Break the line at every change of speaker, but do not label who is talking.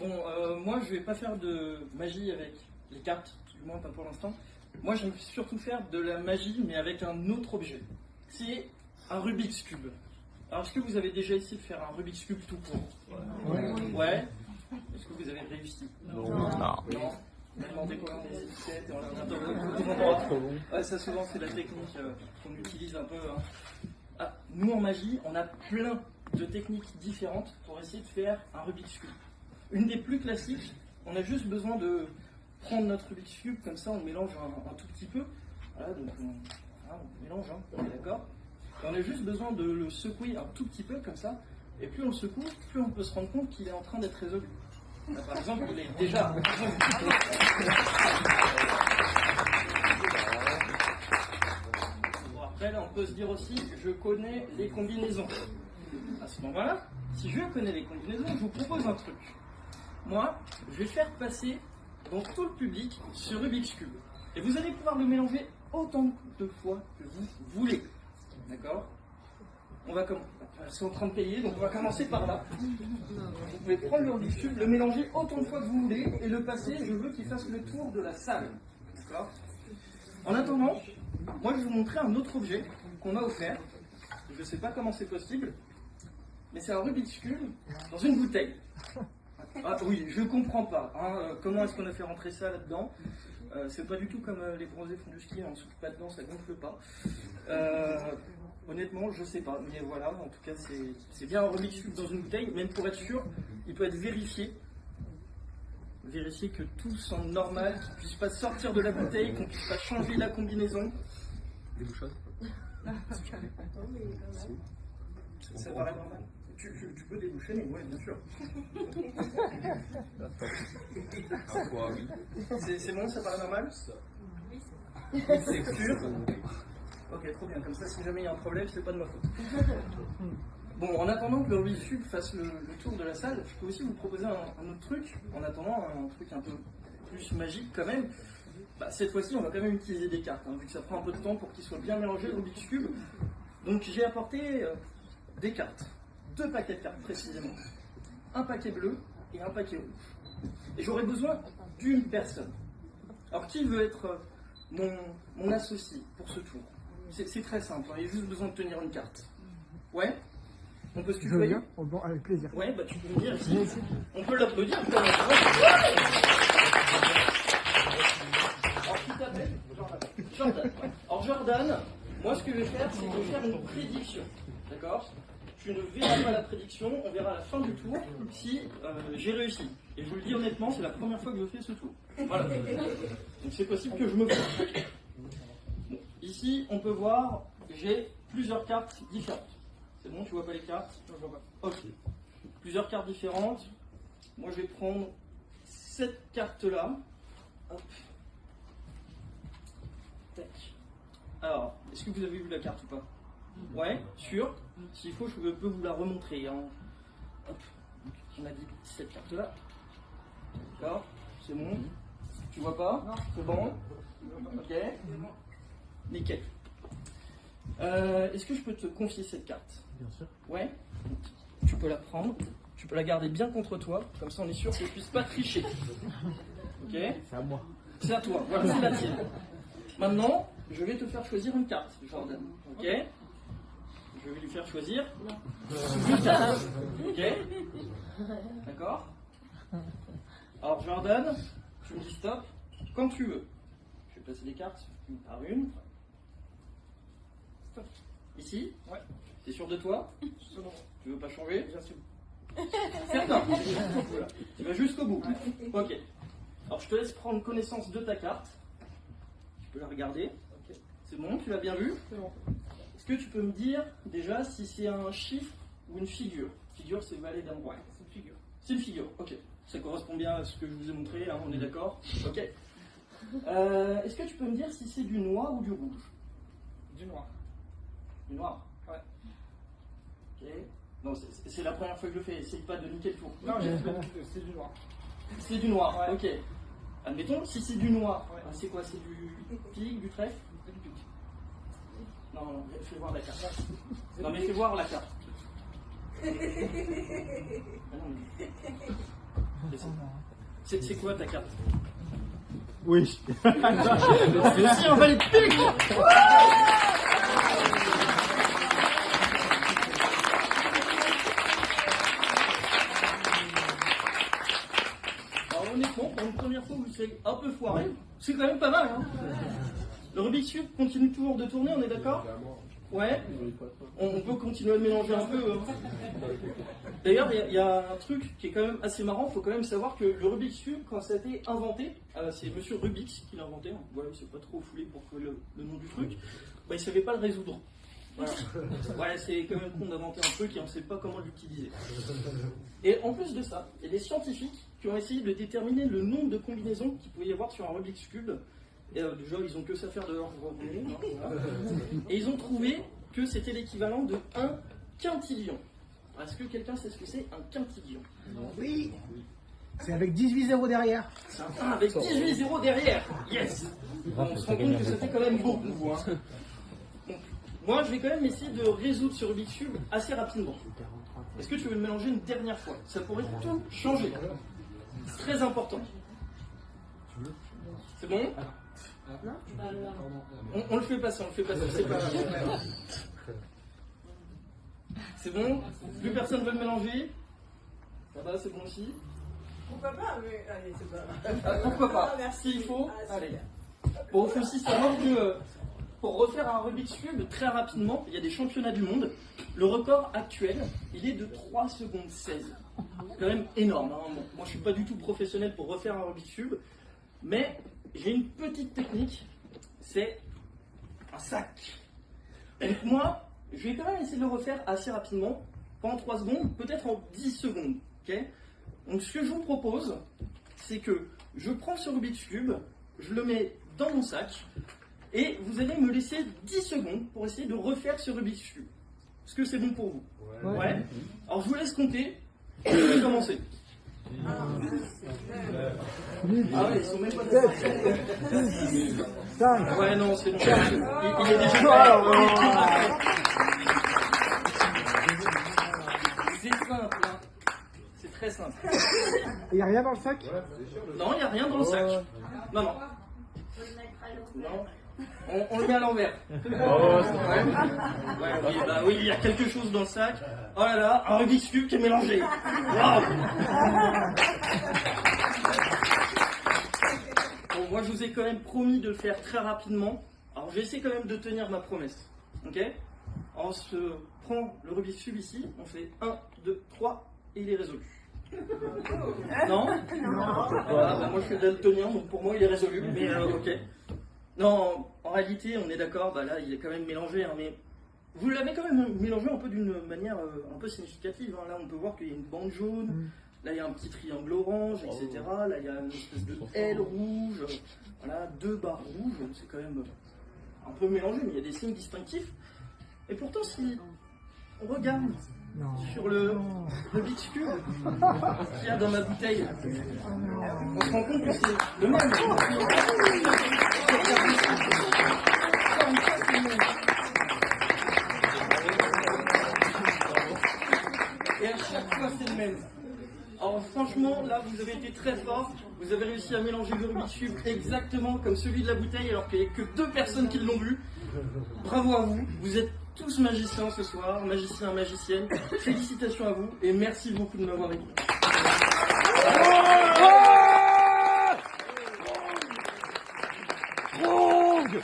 Moi, je vais pas faire de magie avec les cartes, du moins pas pour l'instant. Moi, j'aime surtout faire de la magie, mais avec un autre objet. C'est un Rubik's Cube. Alors, est-ce que vous avez déjà essayé de faire un Rubik's Cube tout court? Ouais. Est-ce que vous avez réussi?
Non.
On a demandé quoi? Des étiquettes et on a regardé. Ouais, ça, souvent, c'est la technique qu'on utilise un peu. Hein. Ah, nous, en magie, on a plein de techniques différentes pour essayer de faire un Rubik's Cube. Une des plus classiques, on a juste besoin de prendre notre Rubik's Cube, comme ça, on le mélange un tout petit peu. Voilà, donc on mélange, hein, on est d'accord. Et on a juste besoin de le secouer un tout petit peu, comme ça. Et plus on le secoue, plus on peut se rendre compte qu'il est en train d'être résolu. Là, par exemple, il est déjà... Bon, après, là, on peut se dire aussi, je connais les combinaisons. À ce moment-là, si je connais les combinaisons, je vous propose un truc. Moi, je vais faire passer dans tout le public ce Rubik's Cube. Et vous allez pouvoir le mélanger autant de fois que vous voulez. D'accord? On va commencer. C'est en train de payer, donc on va commencer par là. Vous pouvez prendre le Rubik's Cube, le mélanger autant de fois que vous voulez, et le passer, je veux qu'il fasse le tour de la salle. D'accord? En attendant, moi je vais vous montrer un autre objet qu'on m'a offert. Je ne sais pas comment c'est possible, mais c'est un Rubik's Cube dans une bouteille. Ah oui, je comprends pas. Hein, comment est-ce qu'on a fait rentrer ça là-dedans? C'est pas du tout comme les bronzés font du ski, on ne souffle pas dedans, ça gonfle pas. Honnêtement, je sais pas, mais voilà, en tout cas, c'est bien un Rubik's Cube dans une bouteille, même pour être sûr, il peut être vérifié. Vérifier que tout semble normal, qu'il ne puisse pas sortir de la bouteille, qu'on ne puisse pas changer la combinaison.
Des bouchons.
Ça paraît normal. Tu peux déboucher, mais oui, bien sûr. C'est bon, ça paraît normal? C'est sûr? Ok, trop bien. Comme ça, si jamais il y a un problème, c'est pas de ma faute. Bon, en attendant que le Rubik's Cube fasse le tour de la salle, je peux aussi vous proposer un autre truc. En attendant, un truc un peu plus magique quand même. Bah, cette fois-ci, on va quand même utiliser des cartes, hein, vu que ça prend un peu de temps pour qu'il soit bien mélangé le Rubik's Cube. Donc j'ai apporté des cartes. 2 paquets de cartes précisément. Un paquet bleu et un paquet rouge. Et j'aurai besoin d'une personne. Alors qui veut être mon associé pour ce tour? C'est très simple, hein, il y a juste besoin de tenir une carte. Ouais? On peut se tutoyer?
Bon, avec plaisir.
Ouais, bah tu peux me dire ici. On peut l'applaudir. Alors qui t'appelle? Jordan. Alors Jordan, moi ce que je vais faire, c'est que je vais faire une prédiction. D'accord? Tu ne verras pas la prédiction, on verra à la fin du tour si j'ai réussi. Et je vous le dis honnêtement, c'est la première fois que je fais ce tour. Voilà. Donc c'est possible que je me plante. Bon, ici, on peut voir, j'ai plusieurs cartes différentes. C'est bon, tu vois pas les cartes? Non, je vois pas. Ok. Plusieurs cartes différentes. Moi, je vais prendre cette carte-là. Hop. Tac. Alors, est-ce que vous avez vu la carte ou pas? Ouais, sûr. S'il faut, je peux vous la remontrer. Hein. Hop. On a dit cette carte-là. D'accord, c'est bon. Tu vois pas? C'est bon? Ok. Nickel. Est-ce que je peux te confier cette carte?
Bien sûr.
Ouais. Tu peux la prendre. Tu peux la garder bien contre toi. Comme ça, on est sûr que je ne puisse pas tricher. Ok?
C'est à moi.
C'est à toi. Voilà, c'est la tienne. Maintenant, je vais te faire choisir une carte, Jordan. Ok? Je vais lui faire choisir une carte. Ok? D'accord? Alors, Jordan, tu me dis stop quand tu veux. Je vais placer les cartes une par une. Stop. Ici? Ouais. T'es sûr de toi? Tu veux pas changer? J'assume. Certain. Voilà. Tu vas jusqu'au bout. Ok. Alors, je te laisse prendre connaissance de ta carte. Tu peux la regarder. Okay. C'est bon? Tu l'as bien vu? C'est bon. Est-ce que tu peux me dire déjà si c'est un chiffre ou une figure? Figure, c'est valet dame roi. C'est une figure. C'est une figure, ok. Ça correspond bien à ce que je vous ai montré, hein, on est d'accord? Ok. Est-ce que tu peux me dire si c'est du noir ou du rouge? Du noir. Du noir? Ouais. Ok. Non, c'est la première fois que je le fais, essaye pas de niquer le tour. Non, c'est du noir. C'est du noir, ouais. Ok. Admettons, si c'est du noir, ouais. C'est quoi? C'est du pique, du trèfle? Du pique. Non, fais voir la carte. Non, mais fais voir la carte. Ah non, mais... C'est quoi ta carte?
Oui.
C'est aussi un valet de pique. Alors honnêtement, pour une première fois où c'est un peu foiré, c'est quand même pas mal. Hein. Le Rubik's Cube continue toujours de tourner, on est d'accord? Ouais. On peut continuer à le mélanger un peu. D'ailleurs, il y a un truc qui est quand même assez marrant. Il faut quand même savoir que le Rubik's Cube, quand ça a été inventé, c'est Monsieur Rubix qui l'a inventé. Voilà, c'est pas trop foulé pour que le nom du truc. Bah, il savait pas le résoudre. Voilà. Ouais, c'est quand même con d'inventer un truc et on ne sait pas comment l'utiliser. Et en plus de ça, il y a des scientifiques qui ont essayé de déterminer le nombre de combinaisons qu'il pouvait y avoir sur un Rubik's Cube. Et déjà, ils ont que ça faire de leur monde. Hein, voilà. Et ils ont trouvé que c'était l'équivalent de 1 quintillion. Est-ce que quelqu'un sait ce que c'est un quintillion?
Oui. C'est avec 18 zéros derrière.
C'est un 1 avec 18 zéros derrière. Yes. On se rend compte que ça fait quand même beaucoup. Hein. Donc, moi, je vais quand même essayer de résoudre ce Rubik's Cube assez rapidement. Est-ce que tu veux le mélanger une dernière fois? Ça pourrait tout changer. C'est très important. C'est bon? On le fait passer, c'est pas grave. C'est bon? Plus personne veut le mélanger? Ça va, c'est bon aussi?
Pourquoi pas? Mais allez, c'est pas.
Pourquoi pas?
Merci.
S'il faut,
Ah,
allez. Bon, il faut aussi savoir que pour refaire un Rubik's Cube très rapidement, il y a des championnats du monde. Le record actuel, il est de 3 secondes 16. C'est quand même énorme. Hein. Bon, moi, je suis pas du tout professionnel pour refaire un Rubik's Cube, mais j'ai une petite technique, c'est un sac. Donc moi, je vais quand même essayer de le refaire assez rapidement, pas en 3 secondes, peut-être en 10 secondes. Okay. Donc ce que je vous propose, c'est que je prends ce Rubik's Cube, je le mets dans mon sac, et vous allez me laisser 10 secondes pour essayer de refaire ce Rubik's Cube. Est-ce que c'est bon pour vous? Ouais. Alors je vous laisse compter, je vais commencer. Ah ouais, ils sont même pas de 5. Ouais, non, c'est bon. Il est déjà prêt. C'est simple, hein. C'est très simple.
Il n'y a rien dans le sac?
Non, il n'y a rien dans le sac. Non, non. Non. On le met à l'envers. Oui, il y a quelque chose dans le sac. Oh là là, un Rubik's Cube qui est mélangé. Waouh. Bon, moi je vous ai quand même promis de le faire très rapidement. Alors je vais essayer quand même de tenir ma promesse. Ok? On se prend le Rubik's Cube ici, on fait 1, 2, 3 et il est résolu. Non? Voilà, bah, moi je suis daltonien, donc pour moi il est résolu, mais ok. Non, en réalité, on est d'accord, bah là il est quand même mélangé, hein, mais vous l'avez quand même mélangé un peu d'une manière un peu significative. Hein. Là on peut voir qu'il y a une bande jaune, là il y a un petit triangle orange, etc. Là il y a une espèce de L rouge, voilà, 2 barres rouges, c'est quand même un peu mélangé, mais il y a des signes distinctifs. Et pourtant, si on regarde sur le Rubik's Cube qu'il y a dans ma bouteille, on se rend compte que c'est le même. Et à chaque fois, c'est le même. Alors franchement, là, vous avez été très fort. Vous avez réussi à mélanger le Rubik's Cube exactement comme celui de la bouteille, alors qu'il n'y a que 2 personnes qui l'ont vu. Bravo à vous. Vous êtes tous magiciens ce soir, magiciens, magiciennes. Félicitations à vous et merci beaucoup de m'avoir écouté.
Strong!